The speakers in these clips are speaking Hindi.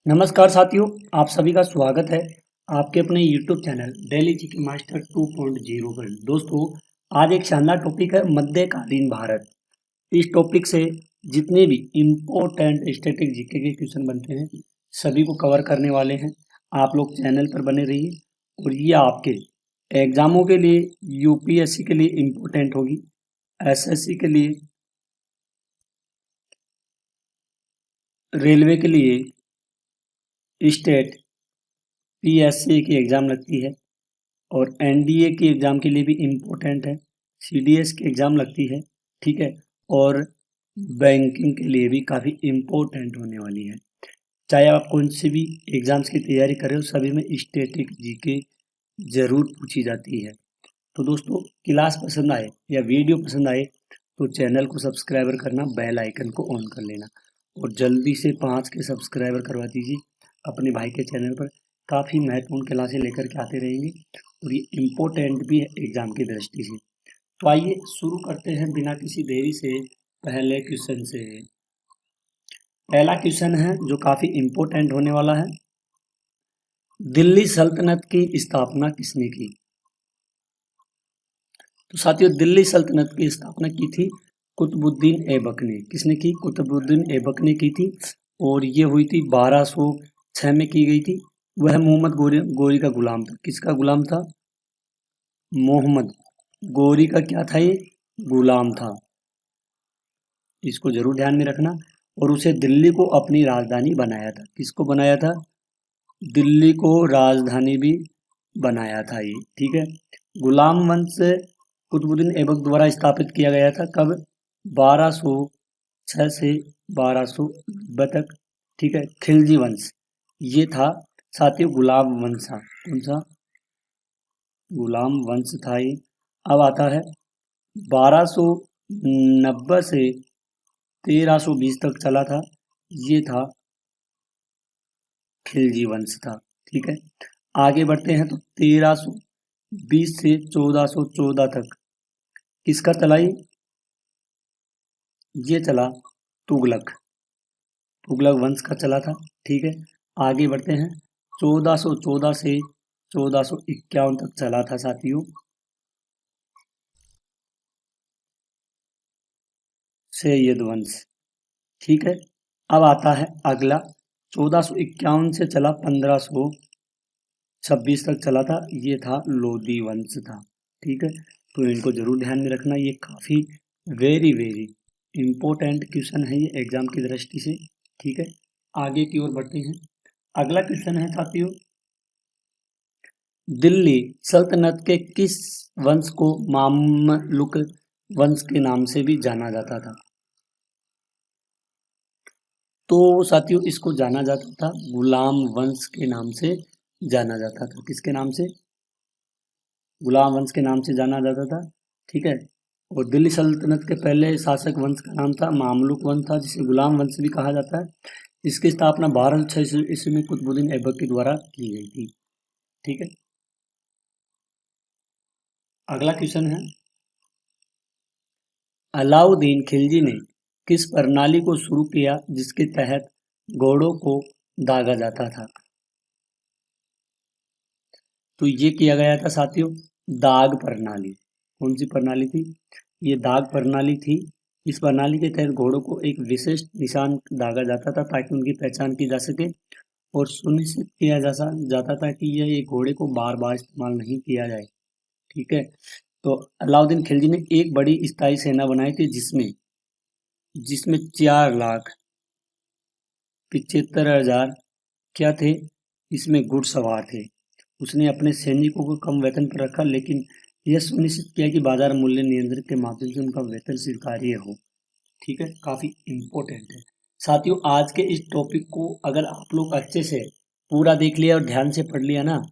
नमस्कार साथियों, आप सभी का स्वागत है आपके अपने YouTube channel daily GK master 2.0 पर। दोस्तों, आज एक शानदार टॉपिक है मध्यकालीन भारत। इस टॉपिक से जितने भी इम्पोर्टेंट स्टैटिक जीके के क्वेश्चन बनते हैं सभी को कवर करने वाले हैं। आप लोग चैनल पर बने रहिए और ये आपके एग्जामों के लिए, यूपीएससी के लिए इम्पोर्टेंट होगी, एसएससी के लिए, रेलवे के लिए, स्टेट पीएससी की एग्ज़ाम लगती है और एनडीए की एग्ज़ाम के लिए भी इम्पोर्टेंट है, सीडीएस की एग्ज़ाम लगती है, ठीक है, और बैंकिंग के लिए भी काफ़ी इम्पोर्टेंट होने वाली है। चाहे आप कौन से भी एग्ज़ाम्स की तैयारी कर रहे हो, सभी में स्टैटिक जीके ज़रूर पूछी जाती है। तो दोस्तों, क्लास पसंद आए या वीडियो पसंद आए तो चैनल को सब्सक्राइबर करना, बेल आइकन को ऑन कर लेना और जल्दी से 5 के सब्सक्राइबर करवा दीजिए अपने भाई के चैनल पर। काफ़ी महत्वपूर्ण क्लासें लेकर के आते रहेंगे और ये इम्पोर्टेंट भी है एग्ज़ाम की दृष्टि से। तो आइए शुरू करते हैं बिना किसी देरी से पहले क्वेश्चन से। पहला क्वेश्चन है जो काफ़ी इम्पोर्टेंट होने वाला है। दिल्ली सल्तनत की स्थापना किसने की? तो साथियों, दिल्ली सल्तनत की स्थापना की थी कुतुबुद्दीन ऐबक ने। किसने की? कुतुबुद्दीन ऐबक ने की थी और ये हुई थी 1206 में की गई थी। वह मोहम्मद गोरी का गुलाम था। किसका गुलाम था? मोहम्मद गोरी का क्या था? ये गुलाम था। इसको जरूर ध्यान में रखना। और उसे दिल्ली को अपनी राजधानी बनाया था। किसको बनाया था? दिल्ली को राजधानी भी बनाया था ये, ठीक है। गुलाम वंश कुतुबुद्दीन ऐबक द्वारा स्थापित किया गया था। कब? 1206 से 1290 तक, ठीक है। खिलजी वंश ये था साथियों, गुलाम वंश था। कौन सा? गुलाम वंश था ये। अब आता है 1290 से 1320 तक चला था, ये था खिलजी वंश था, ठीक है। आगे बढ़ते हैं तो 1320 से 1414 तक किसका चला ये चला तुगलक वंश का चला था, ठीक है। आगे बढ़ते हैं 1414 से 1451 तक चला था साथियों सैयद वंश, ठीक है। अब आता है अगला 1451 से चला 1526 तक चला था, ये था लोधी वंश था, ठीक है। तो इनको जरूर ध्यान में रखना, ये काफ़ी वेरी वेरी इम्पोर्टेंट क्वेश्चन है ये एग्जाम की दृष्टि से, ठीक है। आगे की ओर बढ़ते हैं। अगला क्वेश्चन है साथियों, दिल्ली सल्तनत के किस वंश को मामलुक वंश के नाम से भी जाना जाता था? तो साथियों, इसको जाना जाता था गुलाम वंश के नाम से जाना जाता था। किसके नाम से? गुलाम वंश के नाम से जाना जाता था, ठीक है। और दिल्ली सल्तनत के पहले शासक वंश का नाम था मामलुक वंश था, जिसे गुलाम वंश भी कहा जाता है। इसकी स्थापना 1206 ईस्वी में कुतुबुद्दीन ऐबक के द्वारा की गई थी, ठीक है। अगला क्वेश्चन है, अलाउद्दीन खिलजी ने किस प्रणाली को शुरू किया जिसके तहत घोड़ों को दागा जाता था? तो ये किया गया था साथियों दाग प्रणाली। कौन सी प्रणाली थी? ये दाग प्रणाली थी। इस प्रणाली के तहत घोड़ों को एक विशिष्ट निशान दागा जाता था ताकि उनकी पहचान की जा सके और सुनिश्चित किया जाता था कि ये घोड़े को बार बार इस्तेमाल नहीं किया जाए, ठीक है। तो अलाउद्दीन खिलजी ने एक बड़ी स्थायी सेना बनाई थी जिसमें जिसमें 4,75,000 क्या थे? इसमें घुड़सवार थे। उसने अपने सैनिकों को कम वेतन पर रखा, लेकिन यह सुनिश्चित किया कि बाजार मूल्य नियंत्रण के माध्यम से उनका वेतन स्वीकार्य हो, ठीक है। काफी इम्पोर्टेंट है साथियों। आज के इस टॉपिक को अगर आप लोग अच्छे से पूरा देख लिया और ध्यान से पढ़ लिया ना,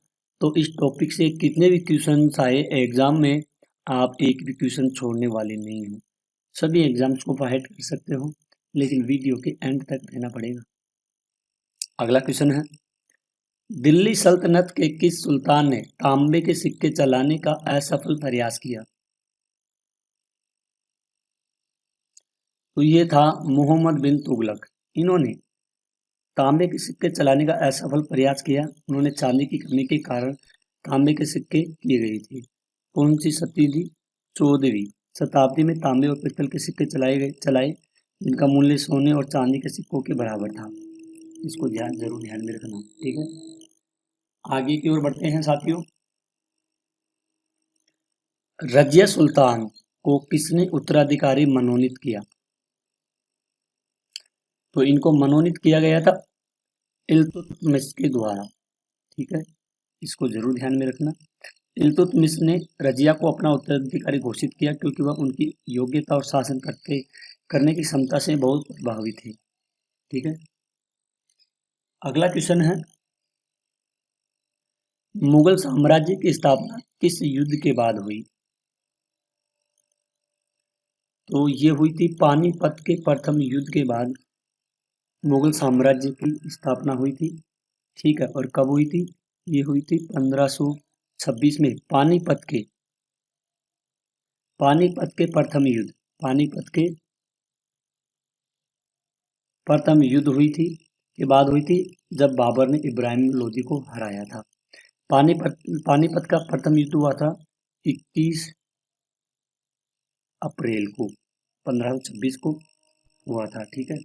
तो इस टॉपिक से कितने भी क्वेश्चन आए एग्जाम में, आप एक भी क्वेश्चन छोड़ने वाले नहीं हो। सभी एग्जाम्स को फाइट कर सकते हो, लेकिन वीडियो के एंड तक रहना पड़ेगा। अगला क्वेश्चन है, दिल्ली सल्तनत के किस सुल्तान ने तांबे के सिक्के चलाने का असफल प्रयास किया? तो ये था मोहम्मद बिन तुगलक। इन्होंने तांबे के सिक्के चलाने का असफल प्रयास किया। उन्होंने चांदी की कमी के कारण तांबे के सिक्के किए गए थे। कौन सी सदी थी? 14वीं शताब्दी में तांबे और पीतल के सिक्के चलाए जिनका मूल्य सोने और चांदी के सिक्कों के बराबर था। इसको जरूर ध्यान में रखना। ठीक है, आगे की ओर बढ़ते हैं साथियों। रजिया सुल्तान को किसने उत्तराधिकारी मनोनीत किया? तो इनको मनोनीत किया गया था इल्तुतमिश के द्वारा। ठीक है, इसको जरूर ध्यान में रखना। इल्तुतमिश ने रजिया को अपना उत्तराधिकारी घोषित किया क्योंकि वह उनकी योग्यता और शासन करने की क्षमता से बहुत प्रभावित थे। ठीक है, अगला क्वेश्चन है, मुगल साम्राज्य की स्थापना किस युद्ध के बाद हुई? तो ये हुई थी पानीपत के प्रथम युद्ध के बाद मुगल साम्राज्य की स्थापना हुई थी। ठीक है, और कब हुई थी? ये हुई थी 1526 में पानीपत के प्रथम युद्ध, पानीपत के प्रथम युद्ध हुई थी के बाद हुई थी जब बाबर ने इब्राहिम लोदी को हराया था। पानीपत का प्रथम युद्ध हुआ था 21 अप्रैल को 1526 को हुआ था। ठीक है,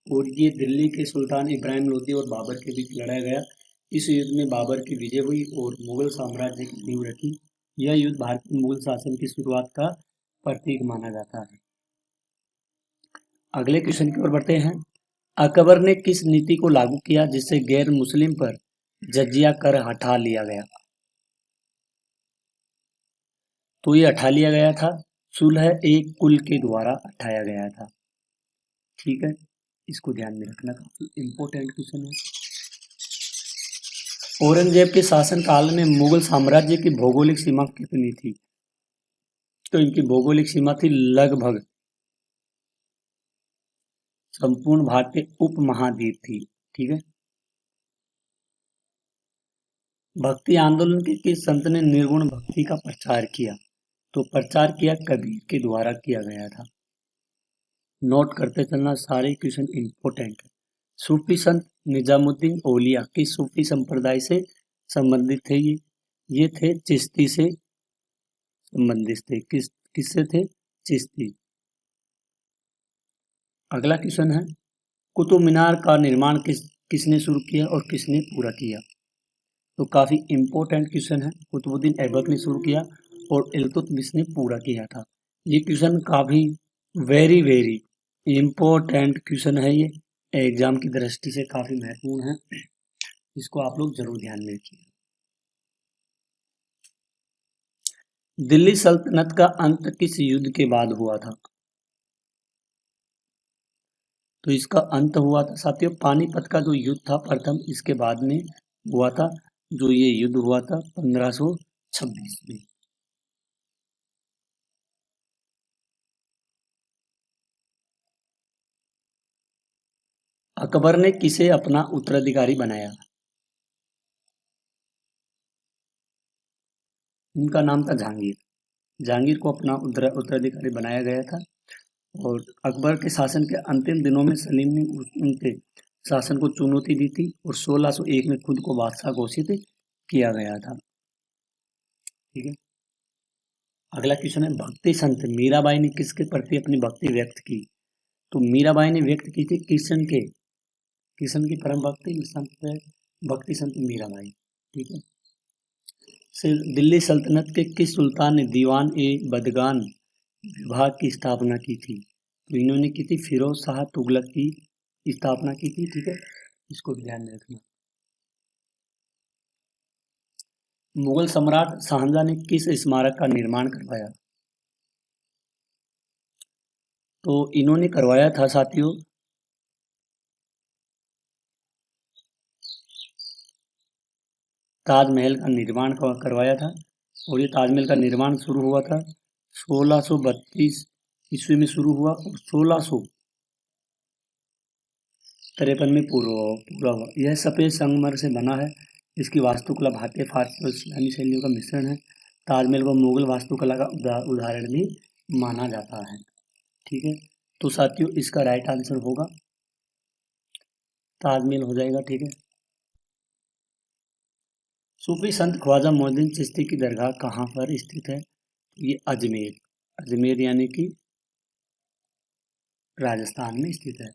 और ये दिल्ली के सुल्तान इब्राहिम लोदी और बाबर के बीच लड़ा गया। इस युद्ध में बाबर की विजय हुई और मुगल साम्राज्य की नींव रखी। यह युद्ध भारतीय मुगल शासन की शुरुआत का प्रतीक माना जाता है। अगले क्वेश्चन की ओर बढ़ते हैं। अकबर ने किस नीति को लागू किया जिससे गैर मुस्लिम पर जजिया कर हटा लिया गया? तो ये हटा लिया गया था सुलह एक कुल के द्वारा हटाया गया था। ठीक है, इसको ध्यान में रखना, काफी इंपॉर्टेंट क्वेश्चन है। औरंगजेब के शासन काल में मुगल साम्राज्य की भौगोलिक सीमा कितनी थी? तो इनकी भौगोलिक सीमा थी लगभग संपूर्ण भारतीय उपमहाद्वीप थी। ठीक है, भक्ति आंदोलन के किस संत ने निर्गुण भक्ति का प्रचार किया? तो प्रचार किया कबीर के द्वारा किया गया था। नोट करते चलना, सारे क्वेश्चन इंपॉर्टेंट है। सूफी संत निजामुद्दीन औलिया किस सूफी संप्रदाय से संबंधित थे? ये थे चिश्ती से संबंधित थे। किससे थे? चिश्ती। अगला क्वेश्चन है, कुतुब मीनार का निर्माण किसने शुरू किया और किसने पूरा किया? तो काफी इंपॉर्टेंट क्वेश्चन है। कुतुबुद्दीन ऐबक ने शुरू किया और इल्तुतमिश ने पूरा किया था। ये क्वेश्चन काफी वेरी वेरी इंपॉर्टेंट क्वेश्चन है। ये एग्जाम की दृष्टि से काफी महत्वपूर्ण है, इसको आप लोग जरूर ध्यान में रखिए। दिल्ली सल्तनत का अंत किस युद्ध के बाद हुआ था? तो इसका अंत हुआ था साथियों पानीपत का जो युद्ध था प्रथम, इसके बाद में हुआ था, जो ये युद्ध हुआ था 1526 में। अकबर ने किसे अपना उत्तराधिकारी बनाया? इनका नाम था जहांगीर। जहांगीर को अपना उत्तराधिकारी बनाया गया था और अकबर के शासन के अंतिम दिनों में सलीम ने उनके शासन को चुनौती दी थी और 1601 में खुद को बादशाह घोषित किया गया था। ठीक है, अगला क्वेश्चन है, भक्ति संत मीराबाई ने किसके प्रति अपनी भक्ति व्यक्त की? तो मीराबाई ने व्यक्त की थी कृष्ण की परम भक्ति संत मीराबाई। ठीक है, दिल्ली सल्तनत के किस सुल्तान ने दीवान ए बदगान विभाग की स्थापना की थी? तो इन्होंने की थी फिरोज शाह तुगलक की स्थापना की थी। ठीक है, इसको ध्यान में रखना। मुगल सम्राट शाहजहां ने किस स्मारक का निर्माण करवाया? तो इन्होंने करवाया था साथियों ताजमहल का निर्माण करवाया था और ये ताजमहल का निर्माण शुरू हुआ था 1632 ईस्वी में शुरू हुआ और 1653 में पूरा हुआ। यह सफेद संगमरमर से बना है। इसकी वास्तुकला भारतीय फारसी और इस्लामी शैलियों का मिश्रण है। ताजमहल को मुगल वास्तुकला का उदाहरण भी माना जाता है। ठीक है, तो साथियों इसका राइट आंसर होगा ताजमहल हो जाएगा। ठीक है। सूफी संत ख्वाजा मोइनुद्दीन चिश्ती की दरगाह कहाँ पर स्थित है? ये अजमेर, अजमेर यानी कि राजस्थान में स्थित है।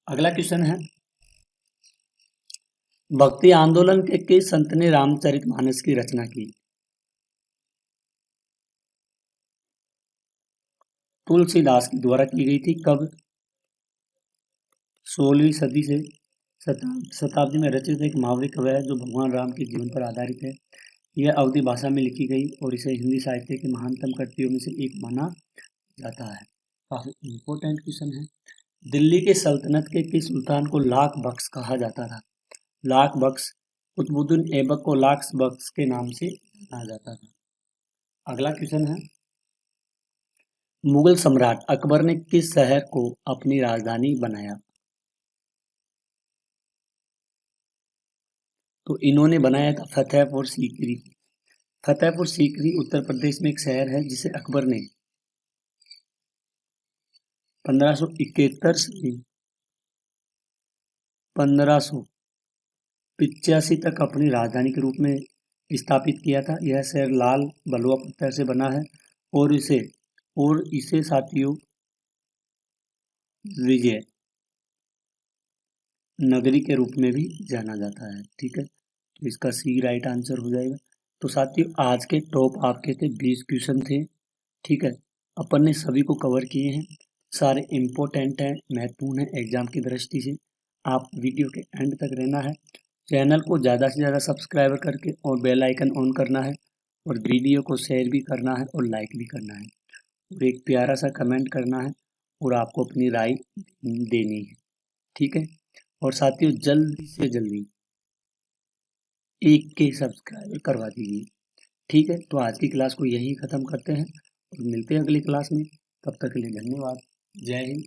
अगला क्वेश्चन है, भक्ति आंदोलन के किस संत ने रामचरितमानस की रचना की? तुलसीदास के द्वारा की गई थी। कब? 16वीं सदी से शताब्दी में रचित एक महावरी काव्य है जो भगवान राम के जीवन पर आधारित है। यह अवधी भाषा में लिखी गई और इसे हिंदी साहित्य के महानतम कृतियों में से एक माना जाता है। काफी इंपॉर्टेंट क्वेश्चन है। दिल्ली के सल्तनत के किस सुल्तान को लाख बख्श कहा जाता था? लाख बख्श कुतुबुद्दीन ऐबक को लाख बख्श के नाम से जाना जाता था। अगला क्वेश्चन है, मुगल सम्राट अकबर ने किस शहर को अपनी राजधानी बनाया? तो इन्होंने बनाया था फतेहपुर सीकरी। फतेहपुर सीकरी उत्तर प्रदेश में एक शहर है जिसे अकबर ने 1571 से 1585 तक अपनी राजधानी के रूप में स्थापित किया था। यह शहर लाल बलुआ पत्थर से बना है और इसे साथियों विजय नगरी के रूप में भी जाना जाता है। ठीक है, तो इसका सी राइट आंसर हो जाएगा। तो साथियों आज के टॉप आपके थे 20 क्वेश्चन थे। ठीक है, अपन ने सभी को कवर किए हैं, सारे इम्पोर्टेंट हैं, महत्वपूर्ण है एग्जाम की दृष्टि से। आप वीडियो के एंड तक रहना है, चैनल को ज़्यादा से ज़्यादा सब्सक्राइब करके और बेल आइकन ऑन करना है और वीडियो को शेयर भी करना है और लाइक भी करना है और एक प्यारा सा कमेंट करना है और आपको अपनी राय देनी है। ठीक है, और साथियों जल्दी से जल्दी 1K सब्सक्राइब करवा दीजिए। ठीक है, तो आज की क्लास को यहीं ख़त्म करते हैं और मिलते हैं अगली क्लास में। तब तक के लिए धन्यवाद। जय हिंद।